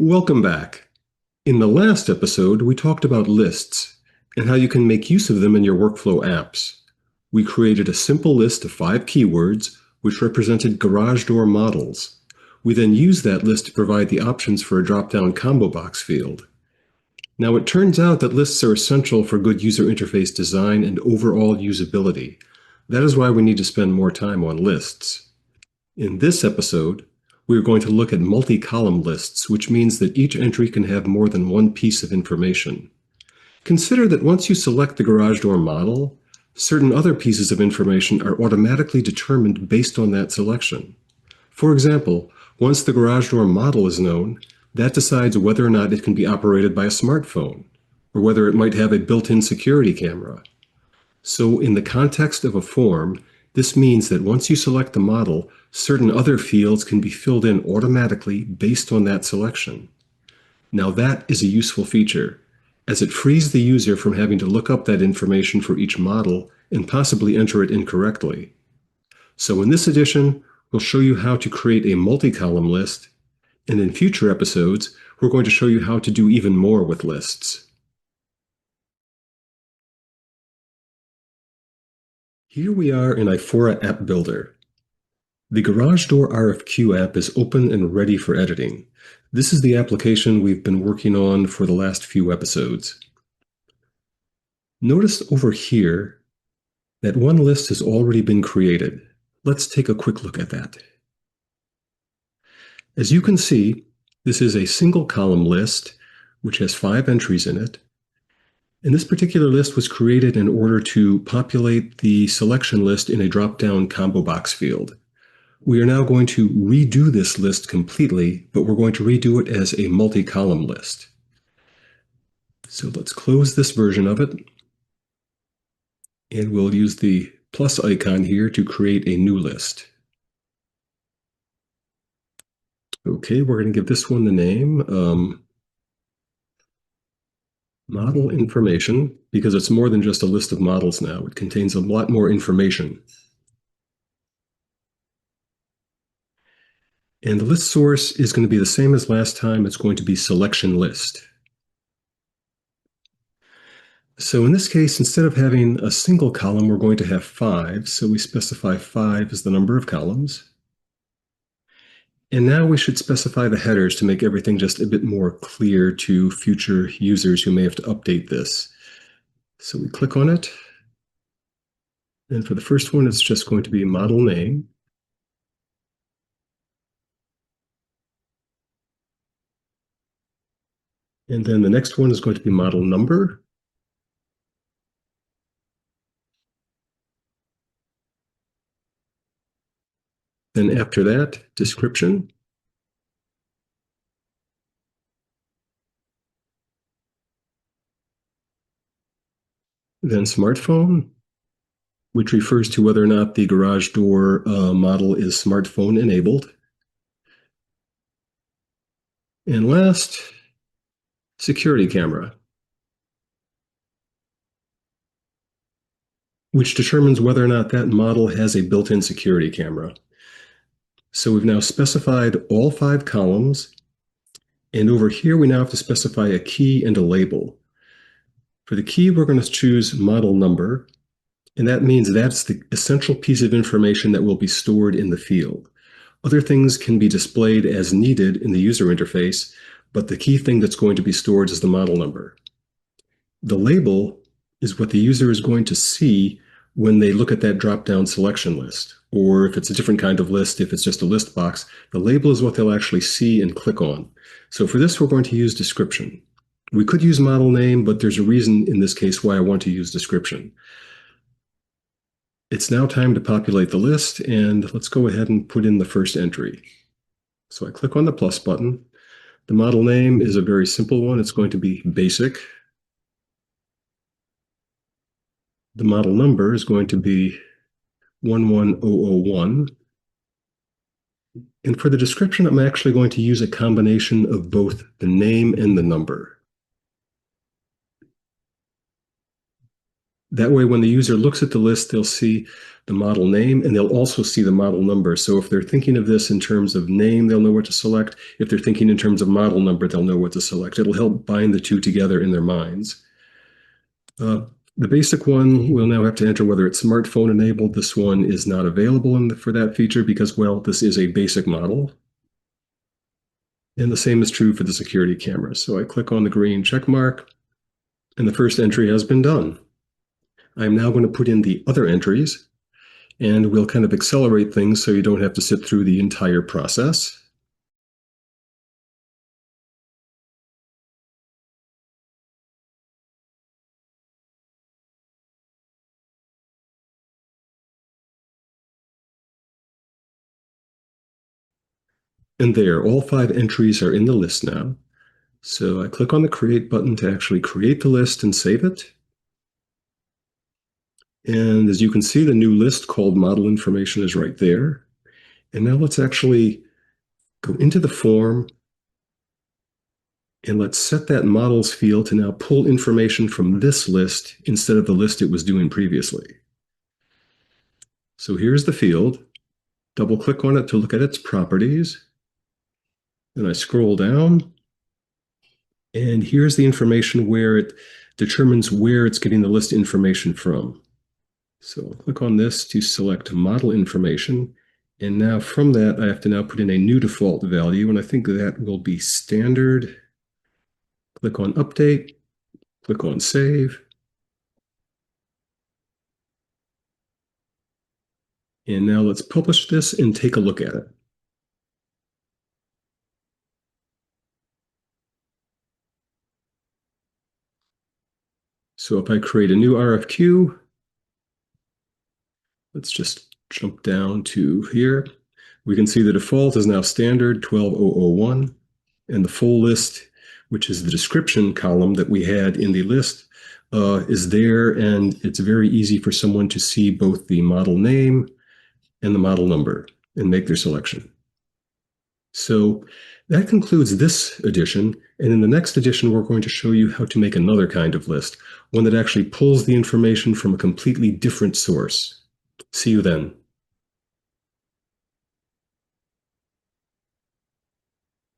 Welcome back. In the last episode, we talked about lists and how you can make use of them in your workflow apps. We created a simple list of 5 keywords which represented garage door models. We then used that list to provide the options for a drop-down combo box field. Now, it turns out that lists are essential for good user interface design and overall usability. That is why we need to spend more time on lists. In this episode, we are going to look at multi-column lists, which means that each entry can have more than one piece of information. Consider that once you select the garage door model, certain other pieces of information are automatically determined based on that selection. For example, once the garage door model is known, that decides whether or not it can be operated by a smartphone, or whether it might have a built-in security camera. So in the context of a form, this means that once you select the model, certain other fields can be filled in automatically based on that selection. Now that is a useful feature, as it frees the user from having to look up that information for each model and possibly enter it incorrectly. So in this edition, we'll show you how to create a multi-column list, and in future episodes, we're going to show you how to do even more with lists. Here we are in iPhora App Builder. The Garage Door RFQ app is open and ready for editing. This is the application we've been working on for the last few episodes. Notice over here that one list has already been created. Let's take a quick look at that. As you can see, this is a single column list which has 5 entries in it. And this particular list was created in order to populate the selection list in a drop-down combo box field. We are now going to redo this list completely, but we're going to redo it as a multi-column list. So let's close this version of it. And we'll use the plus icon here to create a new list. Okay, we're going to give this one the name model information, because it's more than just a list of models now. It contains a lot more information. And the list source is going to be the same as last time. It's going to be selection list. So in this case, instead of having a single column, we're going to have 5. So we specify 5 as the number of columns. And now we should specify the headers to make everything just a bit more clear to future users who may have to update this. So we click on it. And for the first one, it's just going to be model name. And then the next one is going to be model number. Then after that, description. Then smartphone, which refers to whether or not the garage door model is smartphone enabled. And last, security camera, which determines whether or not that model has a built-in security camera. So we've now specified all 5 columns, and over here we now have to specify a key and a label. For the key, we're going to choose model number, and that means that's the essential piece of information that will be stored in the field. Other things can be displayed as needed in the user interface, but the key thing that's going to be stored is the model number. The label is what the user is going to see when they look at that drop-down selection list. Or if it's a different kind of list, if it's just a list box, the label is what they'll actually see and click on. So for this, we're going to use description. We could use model name, but there's a reason in this case why I want to use description. It's now time to populate the list, and let's go ahead and put in the first entry. So I click on the plus button. The model name is a very simple one. It's going to be basic. The model number is going to be 11001. And for the description, I'm actually going to use a combination of both the name and the number. That way, when the user looks at the list, they'll see the model name and they'll also see the model number. So if they're thinking of this in terms of name, they'll know what to select. If they're thinking in terms of model number, they'll know what to select. It'll help bind the two together in their minds. The basic one, we'll now have to enter whether it's smartphone enabled. This one is not available for that feature because, well, this is a basic model. And the same is true for the security cameras. So I click on the green check mark, and the first entry has been done. I'm now going to put in the other entries, and we'll kind of accelerate things so you don't have to sit through the entire process. And there, all 5 entries are in the list now. So I click on the Create button to actually create the list and save it. And as you can see, the new list called Model Information is right there. And now let's actually go into the form and let's set that Models field to now pull information from this list instead of the list it was doing previously. So here's the field. Double click on it to look at its properties. Then I scroll down, and here's the information where it determines where it's getting the list information from. So I'll click on this to select model information. And now from that, I have to now put in a new default value, and I think that will be standard. Click on update, click on save. And now let's publish this and take a look at it. So if I create a new RFQ, let's just jump down to here. We can see the default is now standard 12001, and the full list, which is the description column that we had in the list, is there, and it's very easy for someone to see both the model name and the model number and make their selection. So that concludes this edition, and in the next edition we're going to show you how to make another kind of list, one that actually pulls the information from a completely different source. See you then.